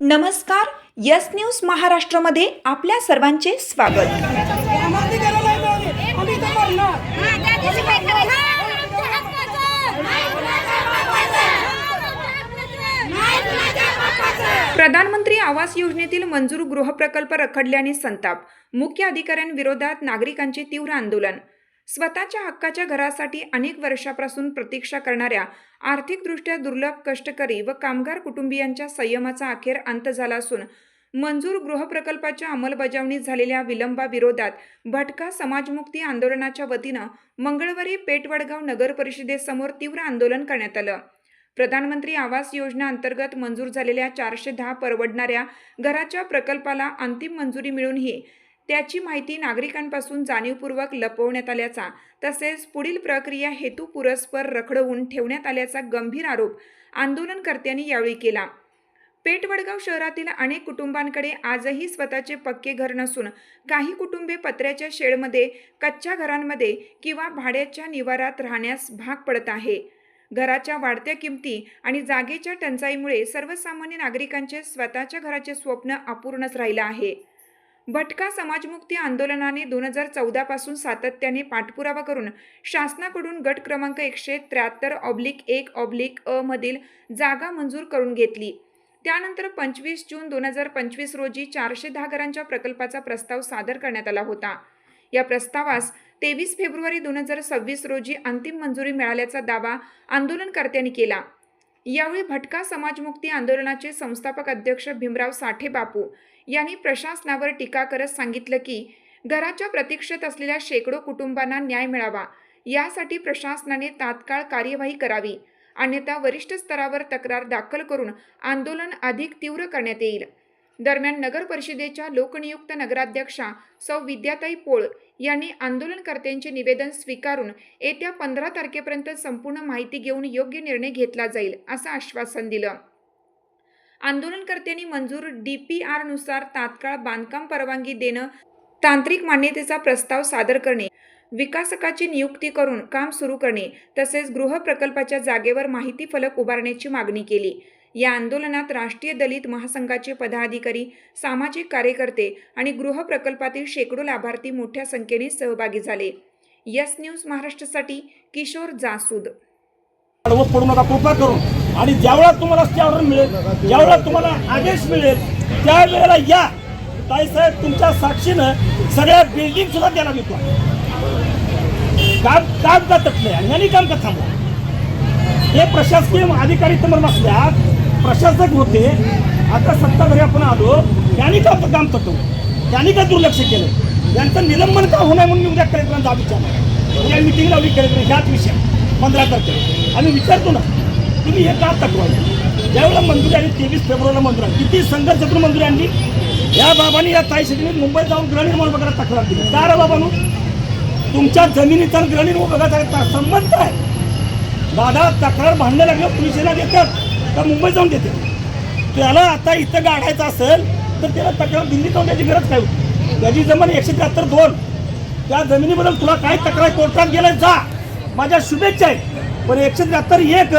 नमस्कार, yes news महाराष्ट्रमध्ये आपल्या सर्वांचे स्वागत। प्रधानमंत्री आवास योजनेतील मंजूर गृहप्रकल्प रखडल्याने संताप, मुख्य अधिकाऱ्यांविरोधात नागरिकांचे तीव्र आंदोलन। स्वतःच्या हक्काच्या घरासाठी अनेक वर्षापासून प्रतीक्षा करणाऱ्या आर्थिकदृष्ट्या दुर्लभ कष्टकरी व कामगार कुटुंबियांच्या संयमाचा अखेर अंत झाला असून मंजूर गृहप्रकल्पाच्या अंमलबजावणीत झालेल्या विलंबाविरोधात भटका समाजमुक्ती आंदोलनाच्या वतीनं मंगळवारी पेठवडगाव नगर परिषदेसमोर तीव्र आंदोलन करण्यात आलं। प्रधानमंत्री आवास योजना अंतर्गत मंजूर झालेल्या 410 परवडणाऱ्या घराच्या प्रकल्पाला अंतिम मंजुरी मिळूनही त्याची माहिती नागरिकांपासून जाणीवपूर्वक लपवण्यात आल्याचा तसेच पुढील प्रक्रिया हेतुपुरस्पर रखडवून ठेवण्यात आल्याचा गंभीर आरोप आंदोलनकर्त्यांनी यावेळी केला। पेठवडगाव शहरातील अनेक कुटुंबांकडे आजही स्वतःचे पक्के घर नसून काही कुटुंबे पत्र्याच्या शेडमध्ये, कच्च्या घरांमध्ये किंवा भाड्याच्या निवारात राहण्यास भाग पडत आहे। घराच्या वाढत्या किमती आणि जागेच्या टंचाईमुळे सर्वसामान्य नागरिकांचे स्वतःच्या घराचे स्वप्न अपूर्णच राहिलं आहे। भटका समाजमुक्ती आंदोलनाने 2014 पासून सातत्याने पाठपुरावा करून शासनाकडून गट क्रमांक 173/1/अ मधील जागा मंजूर करून घेतली। त्यानंतर 25 जून 2025 रोजी 410 घरांच्या प्रकल्पाचा प्रस्ताव सादर करण्यात आला होता। या प्रस्तावास 23 फेब्रुवारी 2026 रोजी अंतिम मंजुरी मिळाल्याचा दावा आंदोलनकर्त्यांनी केला। यावेळी भटका समाजमुक्ती आंदोलनाचे संस्थापक अध्यक्ष भीमराव साठे बापू यांनी प्रशासनावर टीका करत सांगितलं की घराच्या प्रतीक्षेत असलेल्या शेकडो कुटुंबांना न्याय मिळावा यासाठी प्रशासनाने तात्काळ कार्यवाही करावी, अन्यथा वरिष्ठ स्तरावर तक्रार दाखल करून आंदोलन अधिक तीव्र करण्यात येईल। दरम्यान नगर परिषदेच्या लोकनियुक्त नगराध्यक्षा सौ विद्याताई पोळ यांनी आंदोलनकर्त्यांचे निवेदन स्वीकारून येत्या 15 तारखेपर्यंत संपूर्ण माहिती घेऊन योग्य निर्णय घेतला जाईल असं आश्वासन दिलं। आंदोलनकर्त्यांनी मंजूर DPR नुसार तात्काळ बांधकाम परवानगी देणं, तांत्रिक मान्यतेचा प्रस्ताव सादर करणे, विकासकाची नियुक्ती करून काम सुरू करणे तसेच गृह प्रकल्पाच्या जागेवर माहिती फलक उभारण्याची मागणी केली। या आंदोलनात राष्ट्रीय दलित महासंघाचे पदाधिकारी, सामाजिक कार्यकर्ते आणि गृह प्रकल्पातील शेकडो लाभार्थी मोठ्या संख्येने सहभागी झाले। यस न्यूज महाराष्ट्रासाठी किशोर जासूद। पडू नका कृपा करून, आणि ज्यावेळा तुम्हाला स्टे ऑर्डर मिळेल, ज्यावेळा तुम्हाला आदेश मिळेल त्यावेळेला या। ताईसाहेब तुमच्या साक्षीनं सगळ्या बिल्डिंग सुद्धा द्यायला घेतो। काम का तटलंय आणि यांनी काम का थांबवा? हे प्रशासकीय अधिकारी समोर नसल्यात प्रशासक होते, आता सत्ताधारी आपण आलो, यांनी का काम तटवलं, त्यांनी का दुर्लक्ष केलं, यांचं निलंबन का होणार म्हणून उद्या कार्यक्रम जा विचारणार, उद्या मिटिंग लावली कार्यक्रम ह्याच विषय 15 तारखेला आम्ही विचारतो ना, तुम्ही हे का तटवायचं? ज्यावेळेला मंजुरी आली 23 फेब्रुवारीला मंजूर आली, किती संघर्षातून मंजुरी आणली। या बाबांनी या ताईसाठी मुंबईत जाऊन गृहनिर्माण विभागाला तक्रार दिली। का रे बाबांनो, तुमच्या जमिनीचा गृहनिर्माण विभागाचा संबंध आहे? दादा तक्रार भांडणं लागलं पोलिसांना देतात का मुंबईत जाऊन देतात? त्याला आता इथं गाडायचं असेल तर त्याला तक्रार दिल्लीत जाऊन द्यायची गरज काय होती? त्याची जमीन 173/2, त्या जमिनीबद्दल तुला काय तक्रार कोर्टात गेलं जा, माझ्या शुभेच्छा आहेत। पण 173/1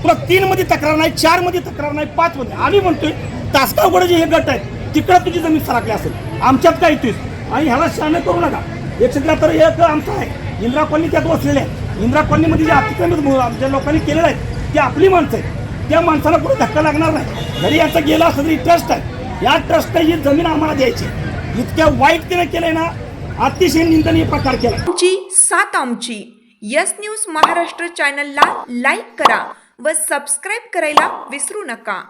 तुला 3 मध्ये तक्रार नाही, 4 मध्ये तक्रार नाही, 5 मध्ये। आम्ही म्हणतोय तासगावकडे जे हे गट आहेत तिकडं तुझी जमीन सरकली असेल, आमच्यात काय येतोय? आणि ह्याला शहाणे करू नका। 173/1 आमचा आहे, इंदिरा कॉलनी त्यात बसलेले आहे। इंदिरा कॉलनीमध्ये जे अतिक्रमित ज्या लोकांनी केलेलं आहे ते आपली माणसं आहेत, त्या माणसाला पुढे धक्का लागणार नाही। जरी याचं गेलं असं तरी ट्रस्ट आहे, या ट्रस्टने ही जमीन आम्हाला द्यायची। इतक्या वाईटतेने केलंय ना, अतिशय निंदनीय प्रकार केला। आमची यस न्यूज महाराष्ट्र चॅनलला लाईक करा व सबस्क्राईब करायला विसरू नका।